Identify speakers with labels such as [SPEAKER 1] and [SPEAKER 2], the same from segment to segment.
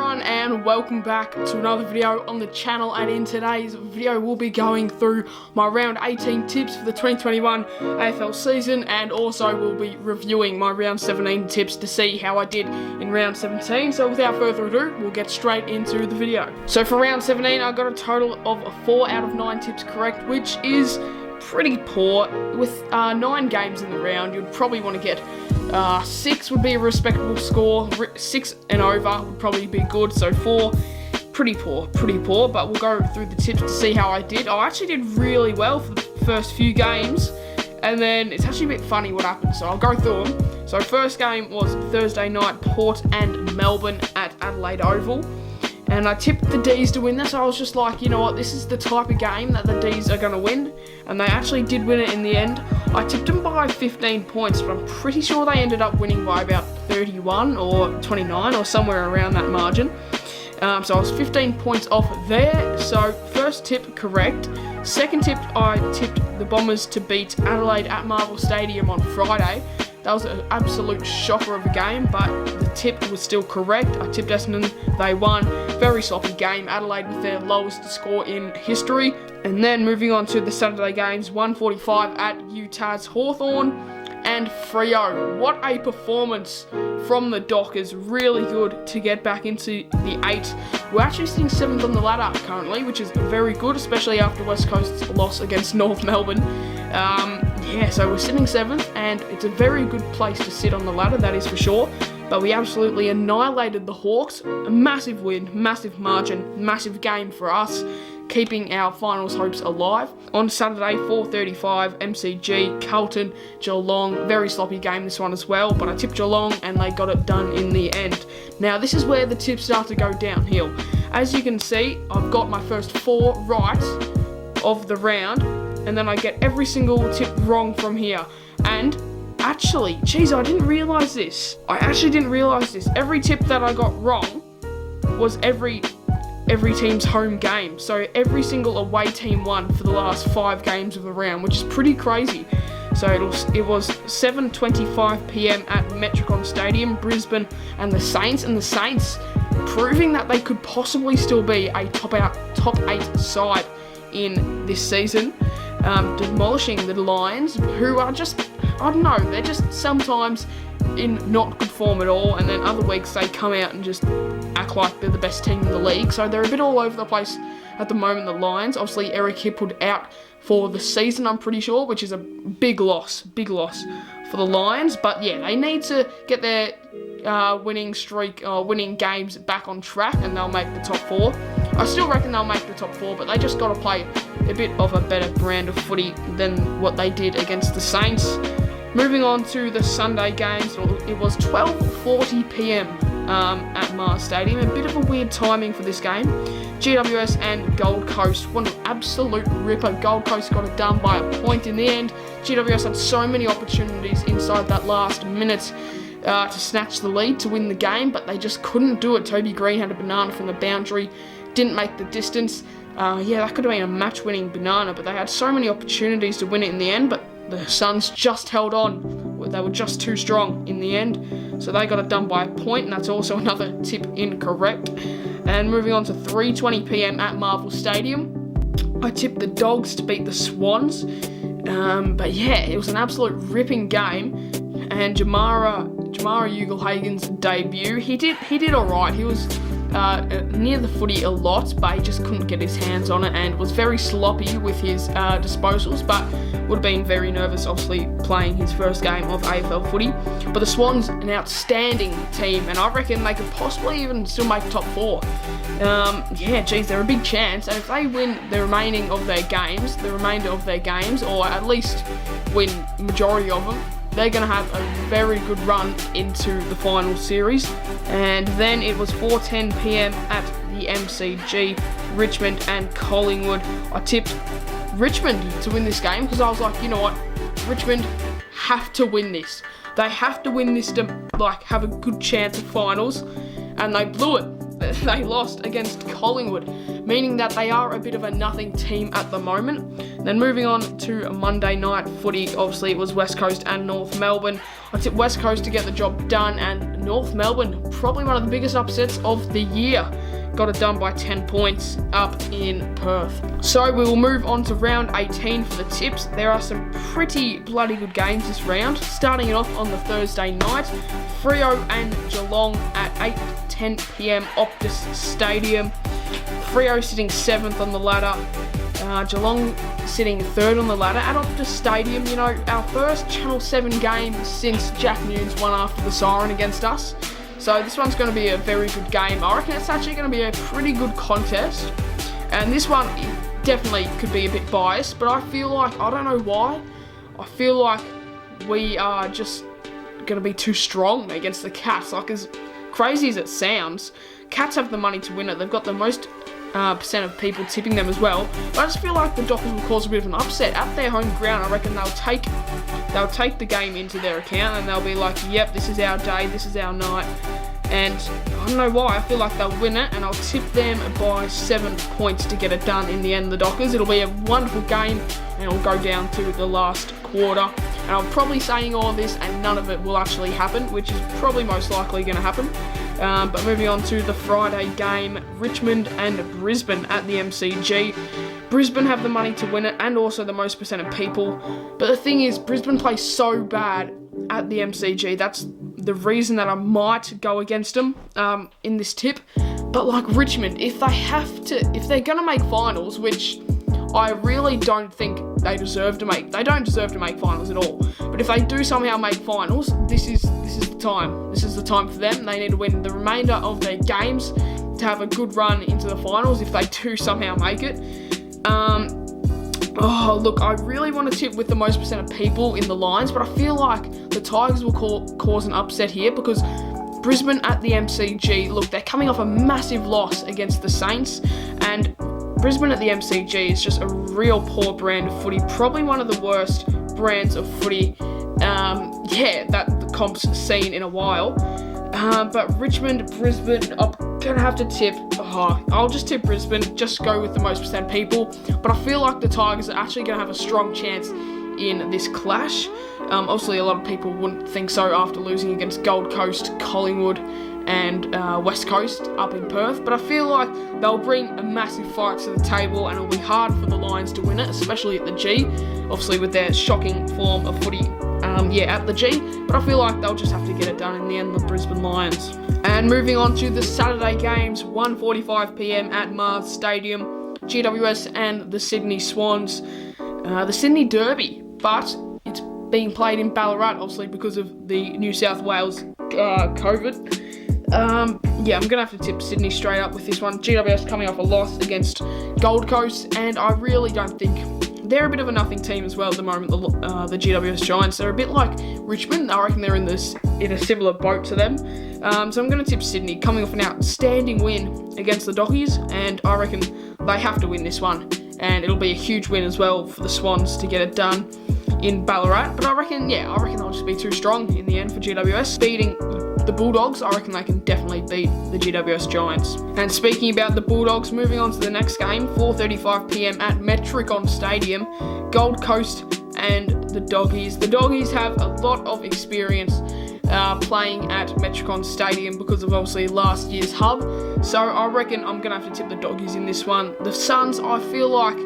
[SPEAKER 1] everyone, and welcome back to another video on the channel. And in today's video we'll be going through my round 18 tips for the 2021 AFL season, and also we'll be reviewing my round 17 tips to see how I did in round 17. So without further ado, we'll get straight into the video. So for round 17 I got a total of 4 out of 9 tips correct, which is pretty poor. With 9 games in the round, you'd probably want to get 6 would be a respectable score. 6 and over would probably be good. So 4, pretty poor. But we'll go through the tips to see how I did. I actually did really well for the first few games, and then it's actually a bit funny what happened. So I'll go through them. So first game was Thursday night, Port and Melbourne at Adelaide Oval. And I tipped the D's to win this. I was just like, you know what, this is the type of game that the D's are going to win. And they actually did win it in the end. I tipped them by 15 points, but I'm pretty sure they ended up winning by about 31 or 29 or somewhere around that margin. So I was 15 points off there. So first tip correct. Second tip, I tipped the Bombers to beat Adelaide at Marvel Stadium on Friday. That was an absolute shocker of a game, but the tip was still correct. I tipped Essendon, they won. Very sloppy game. Adelaide with their lowest score in history. And then moving on to the Saturday games, 1:45 at Utah's Hawthorn and Freo. What a performance from the Dockers. Really good to get back into the 8. We're actually sitting 7th on the ladder currently, which is very good, especially after West Coast's loss against North Melbourne. So we're sitting 7th, and it's a very good place to sit on the ladder, that is for sure. But we absolutely annihilated the Hawks. A massive win, massive margin, massive game for us, keeping our finals hopes alive. On Saturday, 4:35, MCG, Carlton, Geelong. Very sloppy game this one as well, but I tipped Geelong and they got it done in the end. Now this is where the tips start to go downhill. As you can see, I've got my first 4 right of the round, and then I get every single tip wrong from here. And actually, geez, I didn't realise this. I actually didn't realise this. Every tip that I got wrong was every team's home game. So every single away team won for the last 5 games of the round, which is pretty crazy. So it was 7:25 PM at Metricon Stadium, Brisbane and the Saints. And the Saints proving that they could possibly still be a top 8 side in this season. Demolishing the Lions, who are just, I don't know, they're just sometimes in not good form at all, and then other weeks they come out and just act like they're the best team in the league. So they're a bit all over the place at the moment, the Lions. Obviously Eric Hipwood out for the season, I'm pretty sure, which is a big loss for the Lions. But yeah, they need to get their winning streak, winning games back on track, and they'll make the top 4. I still reckon they'll make the top 4, but they just got to play a bit of a better brand of footy than what they did against the Saints. Moving on to the Sunday games, it was 12:40 PM at Mars Stadium. A bit of a weird timing for this game. GWS and Gold Coast. What an absolute ripper. Gold Coast got it done by a point in the end. GWS had so many opportunities inside that last minute to snatch the lead to win the game, but they just couldn't do it. Toby Green had a banana from the boundary, didn't make the distance. That could have been a match-winning banana, but they had so many opportunities to win it in the end, but the Suns just held on. They were just too strong in the end, so they got it done by a point, and that's also another tip incorrect. And moving on to 3:20 PM at Marvel Stadium, I tipped the Dogs to beat the Swans, but yeah, it was an absolute ripping game. And Jamara Ugle-Hagen's debut, he did all right. He was near the footy a lot, but he just couldn't get his hands on it and was very sloppy with his disposals, but would have been very nervous, obviously, playing his first game of AFL footy. But the Swans, an outstanding team, and I reckon they could possibly even still make top 4. They're a big chance, and if they win the remainder of their games, or at least win majority of them, they're going to have a very good run into the final series. And then it was 4:10 PM at the MCG, Richmond and Collingwood. I tipped Richmond to win this game because I was like, you know what, Richmond have to win this. They have to win this to have a good chance of finals, and they blew it. They lost against Collingwood, meaning that they are a bit of a nothing team at the moment. Then moving on to Monday night footy, obviously it was West Coast and North Melbourne. I tipped West Coast to get the job done, and North Melbourne, probably one of the biggest upsets of the year. Got it done by 10 points up in Perth. So we will move on to round 18 for the tips. There are some pretty bloody good games this round. Starting it off on the Thursday night, Freo and Geelong at 8:10 p.m. Optus Stadium. Freo sitting 7th on the ladder. Geelong sitting 3rd on the ladder at Optus Stadium. You know, our first Channel 7 game since Jack Nunes won after the siren against us. So this one's going to be a very good game. I reckon it's actually going to be a pretty good contest. And this one definitely could be a bit biased, but I feel like, I don't know why, I feel like we are just going to be too strong against the Cats. Like, as crazy as it sounds, Cats have the money to win it. They've got the most percent of people tipping them as well. But I just feel like the Dockers will cause a bit of an upset at their home ground. I reckon they'll take the game into their account and they'll be like, yep, this is our day, this is our night. And I don't know why, I feel like they'll win it, and I'll tip them by 7 points to get it done in the end, the Dockers. It'll be a wonderful game, and it'll go down to the last quarter. And I'm probably saying all of this and none of it will actually happen, which is probably most likely going to happen. But moving on to the Friday game, Richmond and Brisbane at the MCG. Brisbane have the money to win it and also the most percent of people. But the thing is, Brisbane plays so bad at the MCG. That's the reason that I might go against them in this tip. But like Richmond, if they're going to make finals, which I really don't think they don't deserve to make finals at all. But if they do somehow make finals, this is the time. This is the time for them. They need to win the remainder of their games to have a good run into the finals if they do somehow make it. Look, I really want to tip with the most percent of people in the lines, but I feel like the Tigers will cause an upset here because Brisbane at the MCG, look, they're coming off a massive loss against the Saints, and Brisbane at the MCG is just a real poor brand of footy, probably one of the worst brands of footy, that the comp's seen in a while. But Richmond, Brisbane, I'm gonna have to tip. I'll just tip Brisbane, just go with the most percent people. But I feel like the Tigers are actually gonna have a strong chance in this clash. Obviously, a lot of people wouldn't think so after losing against Gold Coast, Collingwood, and West Coast up in Perth. But I feel like they'll bring a massive fight to the table, and it'll be hard for the Lions to win it, especially at the G. Obviously, with their shocking form of footy. At the G, but I feel like they'll just have to get it done in the end, the Brisbane Lions. And moving on to the Saturday games, 1:45 p.m. at Mars Stadium, GWS and the Sydney Swans. The Sydney Derby, but it's being played in Ballarat, obviously because of the New South Wales COVID. I'm going to have to tip Sydney straight up with this one. GWS coming off a loss against Gold Coast, and I really don't think they're a bit of a nothing team as well at the moment, the GWS Giants. They're a bit like Richmond. I reckon they're in a similar boat to them. So I'm going to tip Sydney, coming off an outstanding win against the Dockies, and I reckon they have to win this one. And it'll be a huge win as well for the Swans to get it done in Ballarat. But I reckon they'll just be too strong in the end for GWS. Beating the Bulldogs, I reckon they can definitely beat the GWS Giants. And speaking about the Bulldogs, moving on to the next game, 4:35 p.m. at Metricon Stadium, Gold Coast and the Doggies. The Doggies have a lot of experience playing at Metricon Stadium because of obviously last year's hub. So I reckon I'm going to have to tip the Doggies in this one. The Suns, I feel like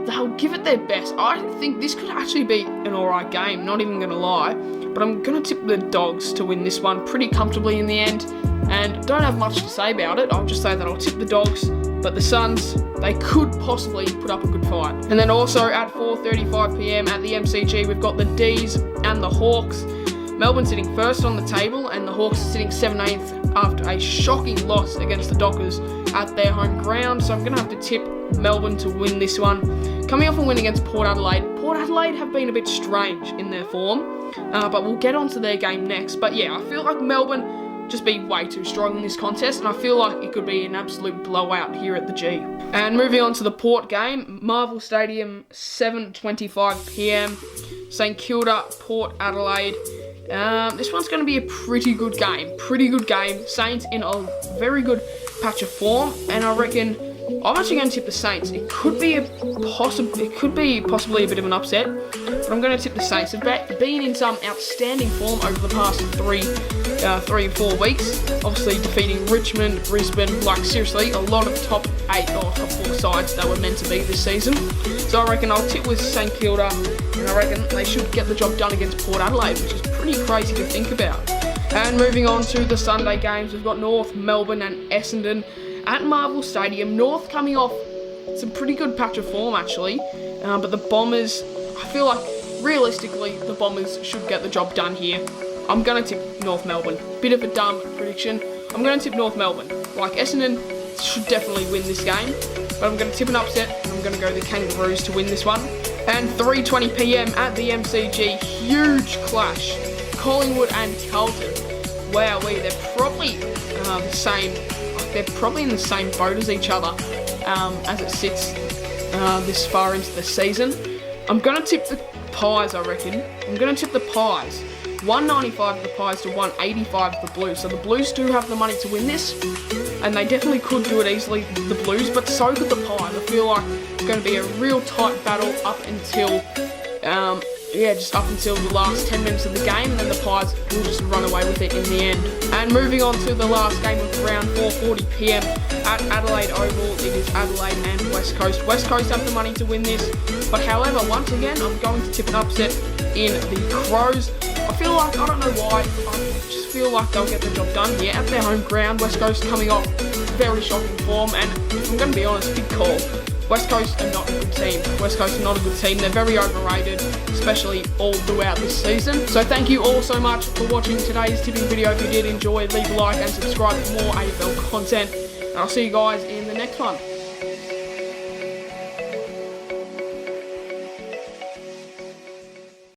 [SPEAKER 1] they'll give it their best. I think this could actually be an alright game, not even going to lie. But I'm going to tip the Dogs to win this one pretty comfortably in the end. And don't have much to say about it. I'll just say that I'll tip the Dogs. But the Suns, they could possibly put up a good fight. And then also at 4:35 p.m. at the MCG, we've got the D's and the Hawks. Melbourne sitting first on the table, and the Hawks sitting 7th after a shocking loss against the Dockers at their home ground. So I'm going to have to tip Melbourne to win this one. Coming off a win against Port Adelaide. Port Adelaide have been a bit strange in their form, but we'll get onto their game next. But yeah, I feel like Melbourne just be way too strong in this contest, and I feel like it could be an absolute blowout here at the G. And moving on to the Port game, Marvel Stadium, 7:25 p.m. St Kilda, Port Adelaide. This one's going to be a pretty good game. Saints in a very good patch of form, and I reckon I'm actually going to tip the Saints. It could be possibly a bit of an upset, but I'm going to tip the Saints. They've been in some outstanding form over the past 3 or 4 weeks. Obviously defeating Richmond, Brisbane, like seriously a lot of top 8 or top 4 sides that were meant to be this season. So I reckon I'll tip with St Kilda, and I reckon they should get the job done against Port Adelaide, which is pretty crazy to think about. And moving on to the Sunday games, we've got North, Melbourne and Essendon at Marvel Stadium. North coming off some pretty good patch of form actually, but the Bombers, I feel like realistically the Bombers should get the job done here. I'm going to tip North Melbourne. Bit of a dumb prediction. I'm going to tip North Melbourne. Like, Essendon should definitely win this game, but I'm going to tip an upset and I'm going to go the Kangaroos to win this one. And 3:20 PM at the MCG, huge clash. Collingwood and Carlton. Wowee, they're probably the same. They're probably in the same boat as each other as it sits this far into the season. I'm going to tip the Pies, I reckon. I'm going to tip the Pies. 195 the Pies to 185 the Blues. So the Blues do have the money to win this, and they definitely could do it easily, the Blues, but so could the Pies. I feel like it's going to be a real tight battle up until, just up until the last 10 minutes of the game, and then the Pies will just run away with it in the end. And moving on to the last game of the round, 4:40 PM at Adelaide Oval. It is Adelaide and West Coast. West Coast have the money to win this, but however, once again, I'm going to tip an upset in the Crows. I feel like, I don't know why, I just feel like they'll get the job done here at their home ground. West Coast coming off very shocking form, and if I'm going to be honest, big call. West Coast are not a good team. West Coast are not a good team. They're very overrated, especially all throughout this season. So thank you all so much for watching today's tipping video. If you did enjoy, leave a like and subscribe for more AFL content. And I'll see you guys in the next one.